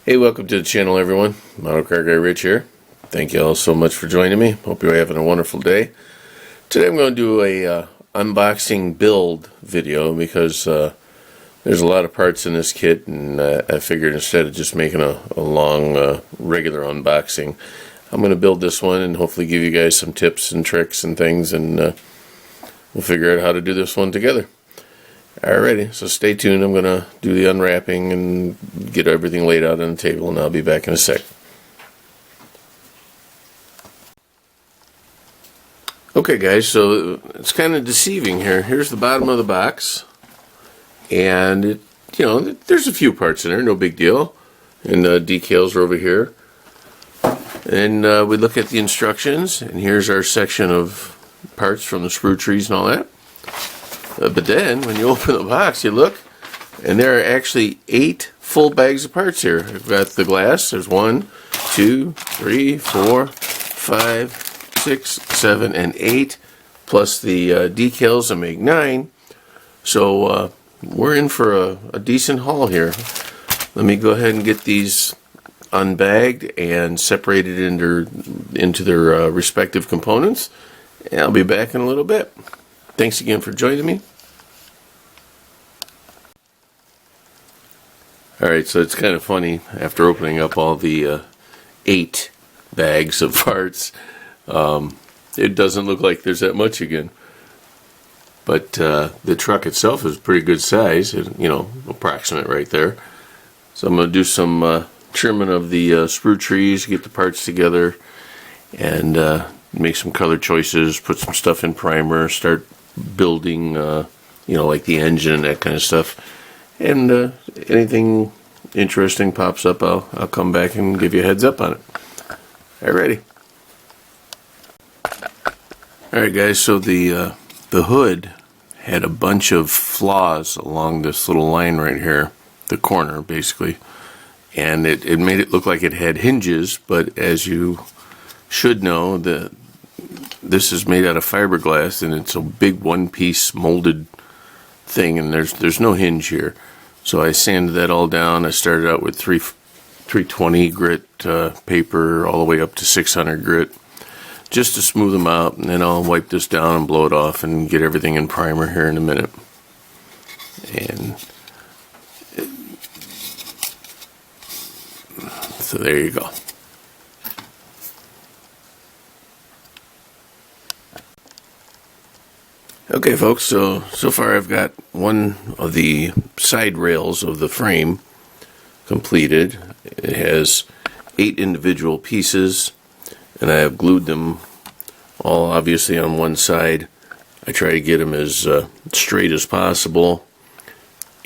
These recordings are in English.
Hey, welcome to the channel, everyone. Model Car Guy Rich here. Thank you all so much for joining me. Hope you're having a wonderful day. Today I'm going to do a unboxing build video because there's a lot of parts in this kit, and I figured instead of just making a long regular unboxing, I'm going to build this one and hopefully give you guys some tips and tricks and things, and we'll figure out how to do this one together. Alrighty, so stay tuned. I'm going to do the unwrapping and get everything laid out on the table, and I'll be back in a sec. Okay guys, so it's kind of deceiving here. Here's the bottom of the box, and there's a few parts in there, no big deal, and decals are over here. And we look at the instructions, and here's our section of parts from the sprue trees and all that. But then, when you open the box, you look, and there are actually 8 full bags of parts here. I've got the glass. There's 1, 2, 3, 4, 5, 6, 7, and 8, plus the decals that make 9. So we're in for a decent haul here. Let me go ahead and get these unbagged and separated into their respective components. And I'll be back in a little bit. Thanks again for joining me. Alright, so it's kind of funny, after opening up all the 8 bags of parts, it doesn't look like there's that much again. But the truck itself is pretty good size, approximate right there. So I'm going to do some trimming of the sprue trees, get the parts together, and make some color choices, put some stuff in primer, start building, like the engine and that kind of stuff. And anything interesting pops up, I'll come back and give you a heads up on it. Alrighty. Alright guys, so the hood had a bunch of flaws along this little line right here, the corner basically, and it made it look like it had hinges, but as you should know, this is made out of fiberglass, and it's a big one-piece molded thing, and there's no hinge here. So I sanded that all down. I started out with 320 grit paper all the way up to 600 grit, just to smooth them out, and then I'll wipe this down and blow it off and get everything in primer here in a minute. And so there you go. Okay folks, so far I've got one of the side rails of the frame completed. It has 8 individual pieces, and I have glued them all obviously on one side. I try to get them as straight as possible,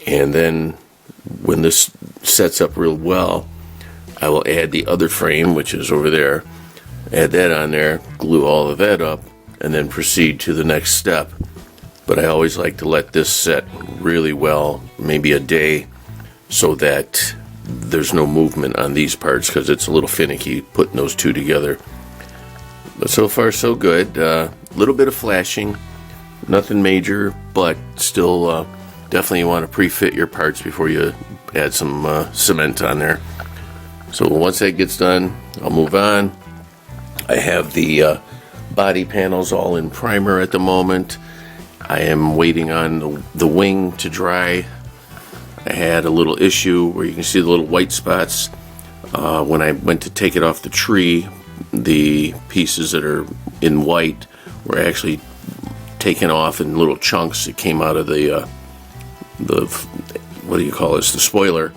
and then when this sets up real well, I will add the other frame, which is over there, add that on there, glue all of that up, and then proceed to the next step. But I always like to let this set really well, maybe a day, so that there's no movement on these parts, because it's a little finicky putting those two together. But so far so good. A little bit of flashing, nothing major, but still definitely you want to pre-fit your parts before you add some cement on there. So once that gets done, I'll move on. I have the body panels all in primer at the moment. I am waiting on the wing to dry. I had a little issue where you can see the little white spots. When I went to take it off the tree, the pieces that are in white were actually taken off in little chunks. It came out of the what do you call this? The spoiler.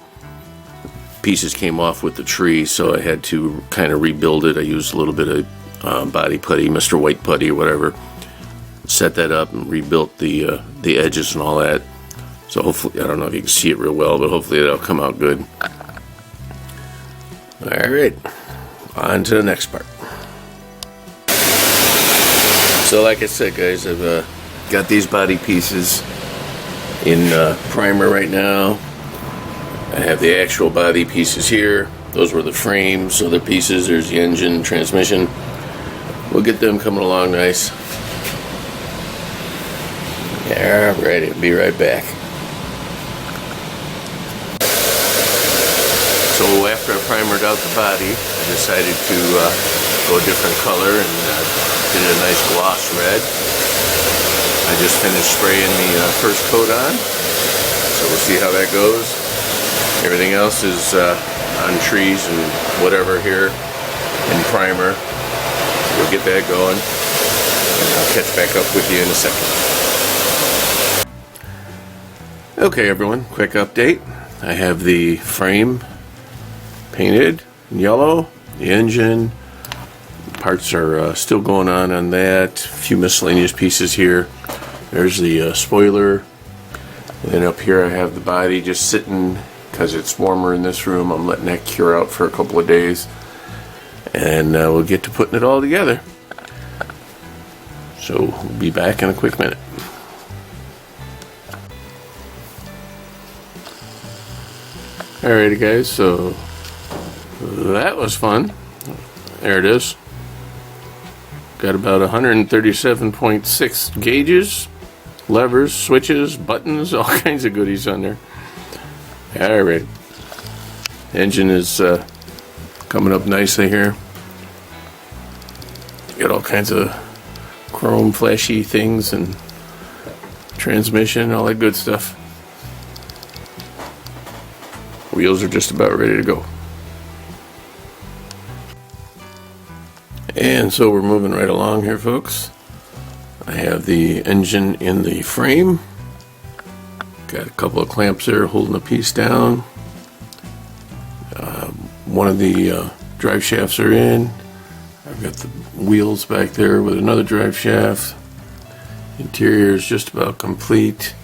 Pieces came off with the tree, so I had to kind of rebuild it. I used a little bit of body putty, Mr. White putty or whatever. Set that up and rebuilt the edges and all that. So hopefully, I don't know if you can see it real well, but hopefully it'll come out good. Alright, on to the next part. So like I said guys, I've got these body pieces in primer right now. I have the actual body pieces here. Those were the frames, other pieces. There's the engine, transmission. We'll get them coming along nice. Alright, be right back. So So after I primered out the body, I decided to go a different color and did a nice gloss red. I just finished spraying the first coat on, so we'll see how that goes. Everything else is on trees and whatever here in primer. We'll get that going, and I'll catch back up with you in a second. Okay everyone, quick update. I have the frame painted in yellow, the engine parts are still going on that, a few miscellaneous pieces here. There's the spoiler, and then up here I have the body just sitting because it's warmer in this room. I'm letting that cure out for a couple of days, and we'll get to putting it all together. So we'll be back in a quick minute. Alrighty guys, so that was fun. There it is. Got about 137.6 gauges, levers, switches, buttons, all kinds of goodies on there. Alright. Engine is coming up nicely here. Got all kinds of chrome flashy things and transmission, all that good stuff. Wheels are just about ready to go. And so we're moving right along here, folks. I have the engine in the frame. Got a couple of clamps there holding the piece down. One of the drive shafts are in. I've got the wheels back there with another drive shaft. Interior is just about complete.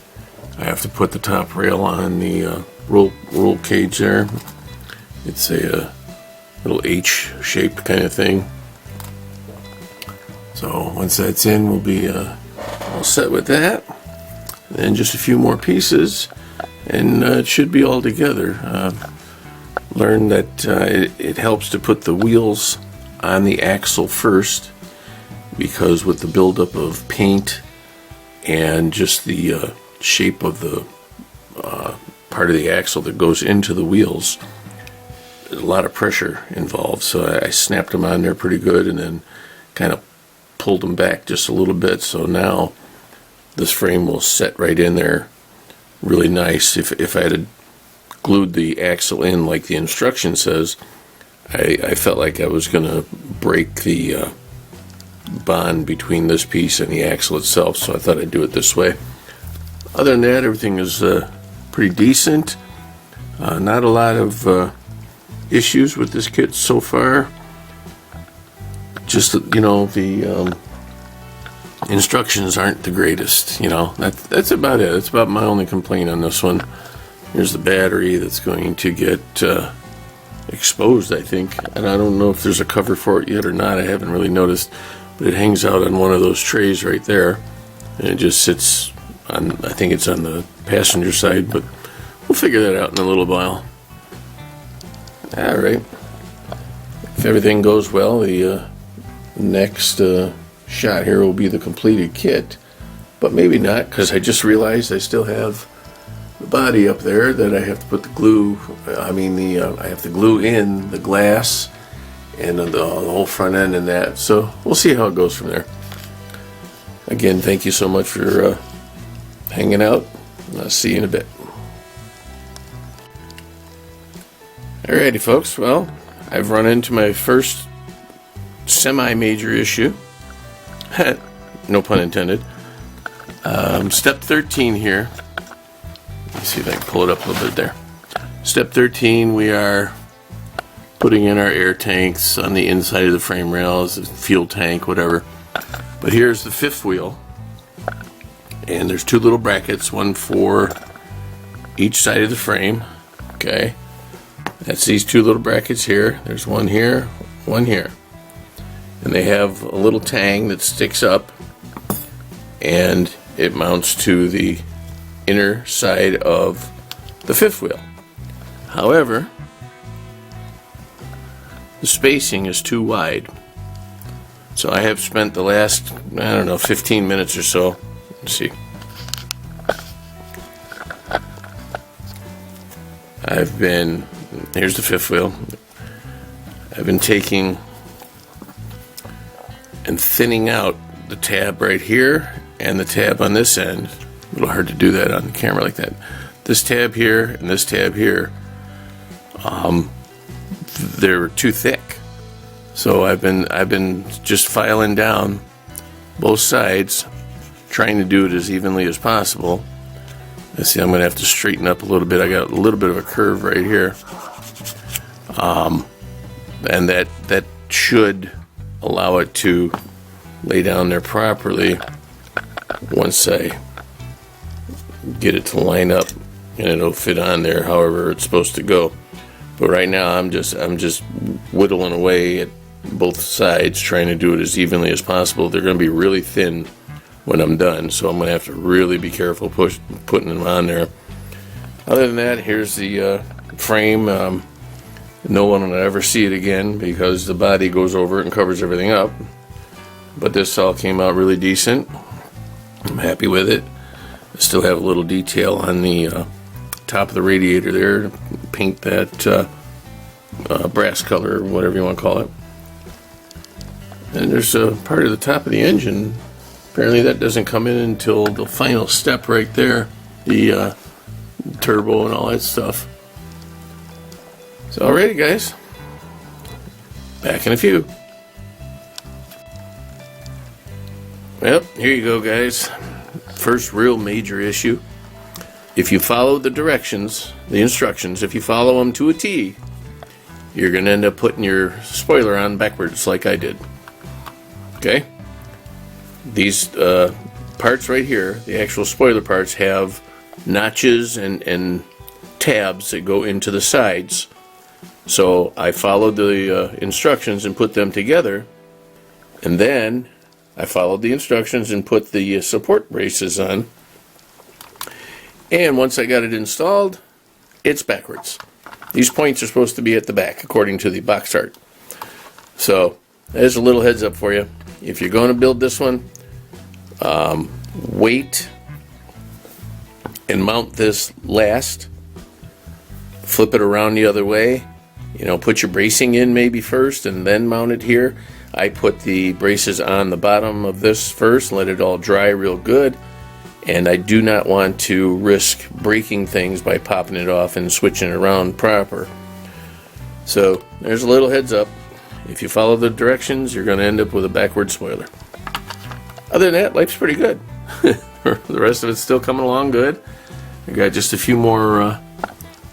I have to put the top rail on the roll cage there. It's a little H-shaped kind of thing. So once that's in, we'll be all set with that. And then just a few more pieces, and it should be all together. Learned that it helps to put the wheels on the axle first, because with the buildup of paint and just the shape of the part of the axle that goes into the wheels, there's a lot of pressure involved. So I snapped them on there pretty good, and then kind of pulled them back just a little bit, so now this frame will set right in there really nice. If I had glued the axle in like the instruction says, I felt like I was going to break the bond between this piece and the axle itself, so I thought I'd do it this way. Other than that, everything is pretty decent. Not a lot of issues with this kit so far. Just, you know, the instructions aren't the greatest, you know. That's about it. That's about my only complaint on this one. Here's the battery that's going to get exposed, I think. And I don't know if there's a cover for it yet or not. I haven't really noticed. But it hangs out on one of those trays right there. And it just sits on, I think it's on the passenger side. But we'll figure that out in a little while. Alright. If everything goes well, the next shot here will be the completed kit, but maybe not, because I just realized I still have the body up there that I have to put the glue, I have to glue in the glass and the whole front end and that, so we'll see how it goes from there. Again, thank you so much for hanging out. I'll see you in a bit. Alrighty folks, well, I've run into my first semi-major issue. No pun intended. Step 13 here. Let's see if I can pull it up a little bit there. Step 13, we are putting in our air tanks on the inside of the frame rails, the fuel tank, whatever. But here's the fifth wheel. And there's two little brackets, one for each side of the frame. Okay. That's these two little brackets here. There's one here, one here. And they have a little tang that sticks up, and it mounts to the inner side of the fifth wheel. However, the spacing is too wide. So I have spent the last, 15 minutes or so. Let's see. I've been here's the fifth wheel. I've been taking and thinning out the tab right here and the tab on this end. A little hard to do that on the camera like that. This tab here and this tab here, they're too thick. So I've been just filing down both sides, trying to do it as evenly as possible. Let's see, I'm going to have to straighten up a little bit. I got a little bit of a curve right here. And that should allow it to lay down there properly once I get it to line up, and it'll fit on there however it's supposed to go. But right now I'm just whittling away at both sides, trying to do it as evenly as possible. They're going to be really thin when I'm done, so I'm going to have to really be careful putting them on there. Other than that, here's the frame. No one will ever see it again because the body goes over it and covers everything up. But this all came out really decent. I'm happy with it. I still have a little detail on the top of the radiator there to paint that brass color, or whatever you want to call it. And there's a part of the top of the engine. Apparently that doesn't come in until the final step right there, the turbo and all that stuff. So alrighty guys, back in a few. Well, here you go guys. First real major issue. If you follow the directions, the instructions, if you follow them to a T, you're going to end up putting your spoiler on backwards like I did. Okay? These parts right here, the actual spoiler parts, have notches and tabs that go into the sides. So I followed the instructions and put them together, and then I followed the instructions and put the support braces on. And once I got it installed, it's backwards. These points are supposed to be at the back according to the box art. So there's a little heads up for you. If you're going to build this one, wait and mount this last. Flip it around the other way. You know, put your bracing in maybe first and then mount it here. I put the braces on the bottom of this first, let it all dry real good. And I do not want to risk breaking things by popping it off and switching it around proper. So there's a little heads up. If you follow the directions, you're going to end up with a backward spoiler. Other than that, life's pretty good. The rest of it's still coming along good. I got just a few more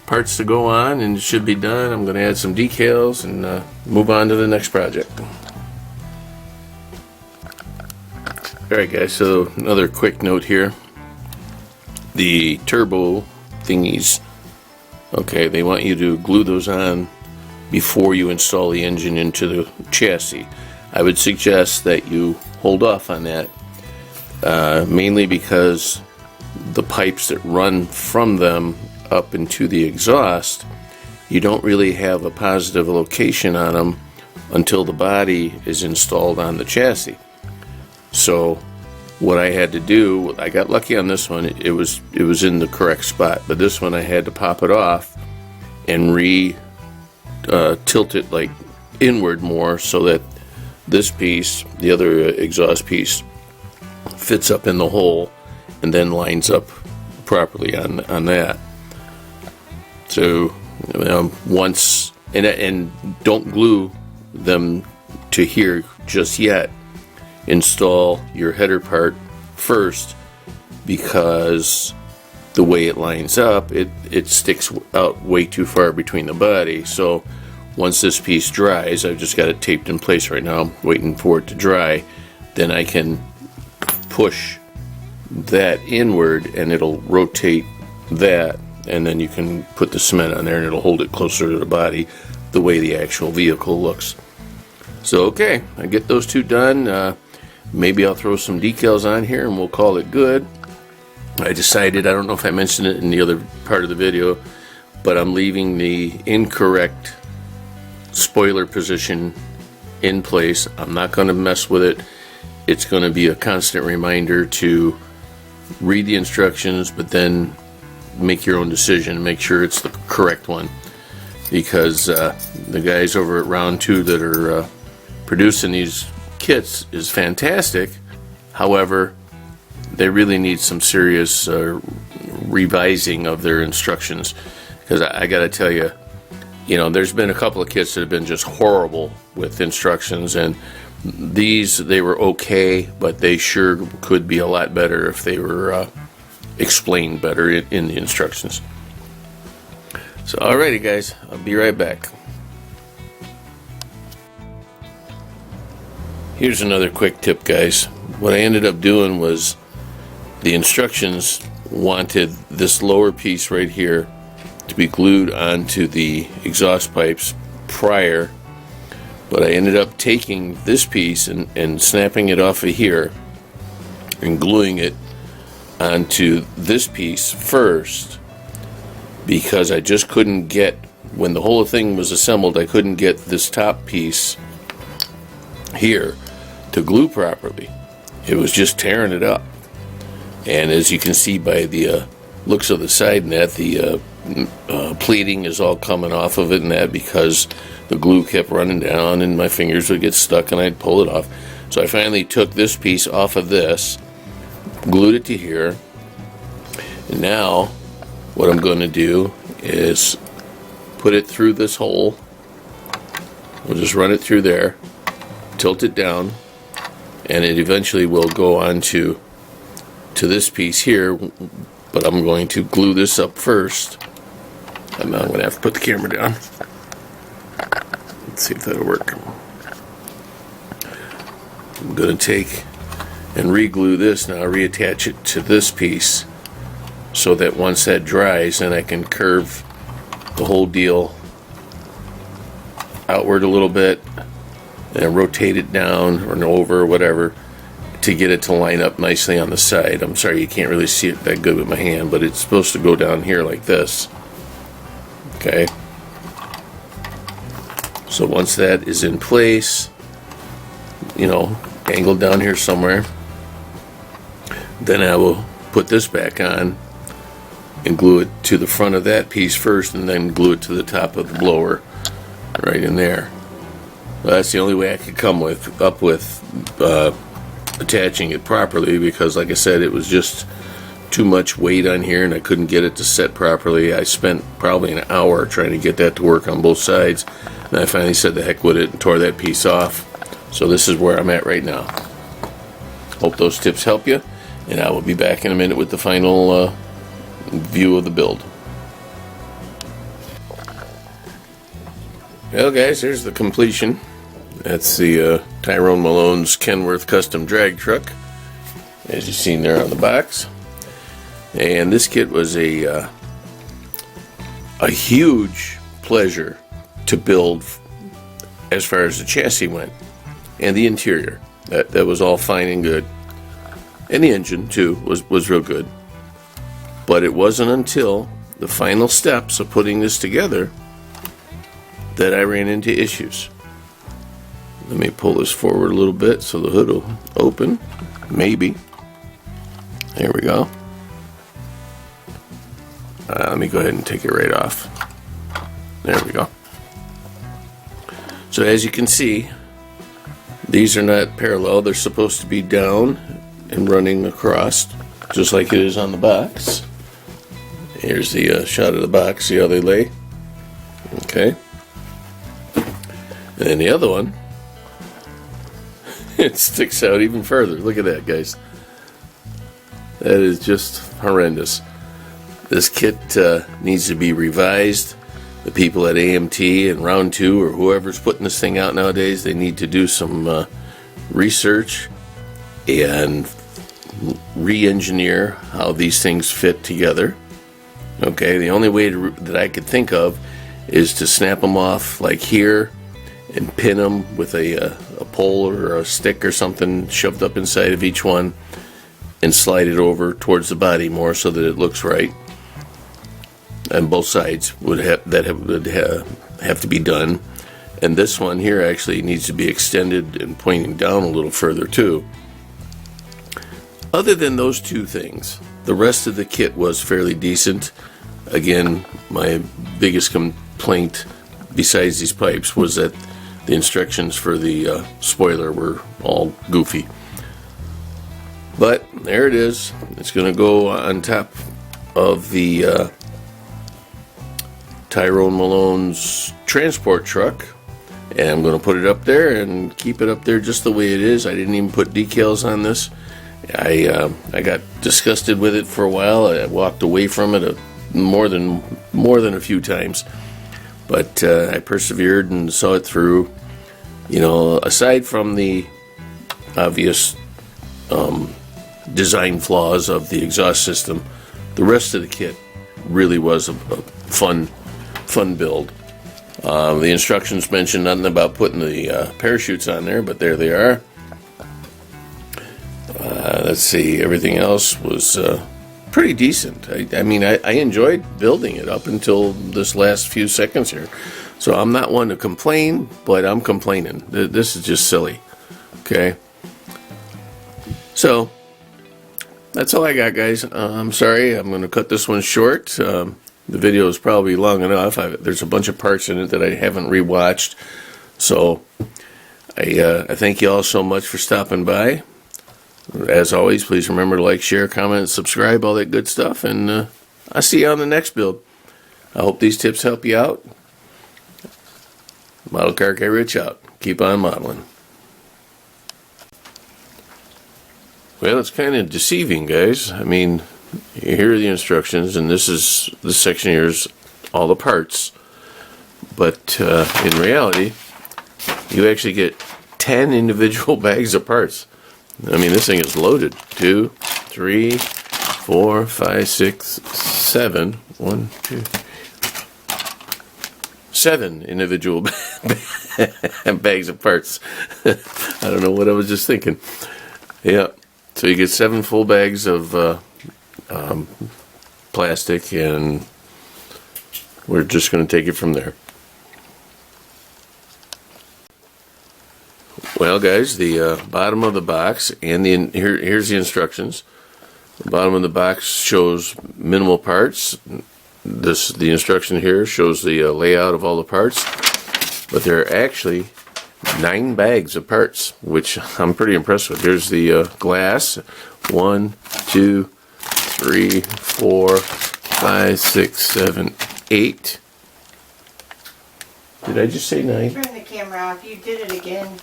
parts to go on and it should be done. I'm going to add some decals and move on to the next project. Alright guys, so another quick note here. The turbo thingies, okay, they want you to glue those on before you install the engine into the chassis. I would suggest that you hold off on that, mainly because the pipes that run from them up into the exhaust, you don't really have a positive location on them until the body is installed on the chassis. So what I had to do, I got lucky on this one, it was in the correct spot, but this one I had to pop it off and tilt it like inward more so that this piece, the other exhaust piece, fits up in the hole and then lines up properly on that. So once, and don't glue them to here just yet. Install your header part first, because the way it lines up, it sticks out way too far between the body. So once this piece dries, I've just got it taped in place right now, I'm waiting for it to dry, then I can push that inward and it'll rotate that, and then you can put the cement on there and it'll hold it closer to the body the way the actual vehicle looks. So okay, I get those two done. Maybe I'll throw some decals on here and we'll call it good. I decided, I don't know if I mentioned it in the other part of the video, but I'm leaving the incorrect spoiler position in place. I'm not going to mess with it. It's going to be a constant reminder to read the instructions, but then make your own decision and make sure it's the correct one. because the guys over at Round 2 that are producing these kits is fantastic. However, they really need some serious revising of their instructions, because I got to tell you, there's been a couple of kits that have been just horrible with instructions, and these, they were okay, but they sure could be a lot better if they were explained better in the instructions. So alrighty guys, I'll be right back. Here's another quick tip, guys. What I ended up doing was, the instructions wanted this lower piece right here to be glued onto the exhaust pipes prior, but I ended up taking this piece and snapping it off of here and gluing it onto this piece first, because I just couldn't get, when the whole thing was assembled, I couldn't get this top piece here to glue properly. It was just tearing it up. And as you can see by the looks of the side net, the pleating is all coming off of it and that, because the glue kept running down and my fingers would get stuck and I'd pull it off. So I finally took this piece off of this, glued it to here, and now what I'm going to do is put it through this hole. We'll just run it through there, tilt it down, and it eventually will go on to this piece here, but I'm going to glue this up first. I'm going to have to put the camera down. Let's see if that'll work. I'm going to take and re-glue this now, reattach it to this piece, so that once that dries, then I can curve the whole deal outward a little bit and rotate it down or over or whatever to get it to line up nicely on the side. I'm sorry you can't really see it that good with my hand, but it's supposed to go down here like this. Okay. So once that is in place, angled down here somewhere, then I will put this back on and glue it to the front of that piece first, and then glue it to the top of the blower right in there. Well, that's the only way I could come up with attaching it properly, because like I said, it was just too much weight on here and I couldn't get it to set properly. I spent probably an hour trying to get that to work on both sides, and I finally said the heck with it and tore that piece off. So this is where I'm at right now. Hope those tips help you, and I will be back in a minute with the final view of the build. Well guys, here's the completion. That's the Tyrone Malone's Kenworth custom drag truck, as you've seen there on the box. And this kit was a huge pleasure to build, as far as the chassis went and the interior. That was all fine and good, and the engine too was real good. But it wasn't until the final steps of putting this together that I ran into issues. Let me pull this forward a little bit so the hood will open. Maybe. There we go. Let me go ahead and take it right off. There we go. So as you can see, these are not parallel. They're supposed to be down and running across, just like it is on the box. Here's the shot of the box. See how they lay? Okay. And then the other one, it sticks out even further. Look at that, guys. That is just horrendous. This kit needs to be revised. The people at AMT and Round 2, or whoever's putting this thing out nowadays, they need to do some research and re-engineer how these things fit together. Okay, the only way that I could think of is to snap them off like here and pin them with a pole or a stick or something shoved up inside of each one, and slide it over towards the body more so that it looks right. And both sides would have to be done. And this one here actually needs to be extended and pointing down a little further too. Other than those two things, the rest of the kit was fairly decent. Again, my biggest complaint, besides these pipes, was that the instructions for the spoiler were all goofy. But there it is. It's going to go on top of the Tyrone Malone's transport truck, and I'm going to put it up there and keep it up there just the way it is. I didn't even put decals on this. I got disgusted with it for a while. I walked away from it more than a few times, but I persevered and saw it through. You know, aside from the obvious design flaws of the exhaust system, the rest of the kit really was a fun build. The instructions mentioned nothing about putting the parachutes on there, but there they are. Let's see, everything else was pretty decent. I mean, I enjoyed building it up until this last few seconds here. So I'm not one to complain, but I'm complaining. This is just silly. Okay? So, that's all I got, guys. I'm sorry, I'm going to cut this one short. The video is probably long enough. There's a bunch of parts in it that I haven't rewatched. So, I thank you all so much for stopping by. As always, please remember to like, share, comment, subscribe, all that good stuff. And I'll see you on the next build. I hope these tips help you out. Model Car Guy Rich out. Keep on modeling. Well, it's kind of deceiving, guys. I mean, here are the instructions, and this section here is all the parts. But in reality, you actually get 10 individual bags of parts. I mean, this thing is loaded. 2, 3, 4, 5, 6, 7. 1, 2, 7 individual bags of parts. I don't know what I was just thinking. Yeah. So you get 7 full bags of plastic, and we're just going to take it from there. Well, guys, the bottom of the box, and here's the instructions. The bottom of the box shows minimal parts. The instruction here shows the layout of all the parts, but there are actually 9 bags of parts, which I'm pretty impressed with. Here's the glass. 1, 2, 3, 4, 5, 6, 7, 8. Did I just say 9? Turn the camera off. You did it again.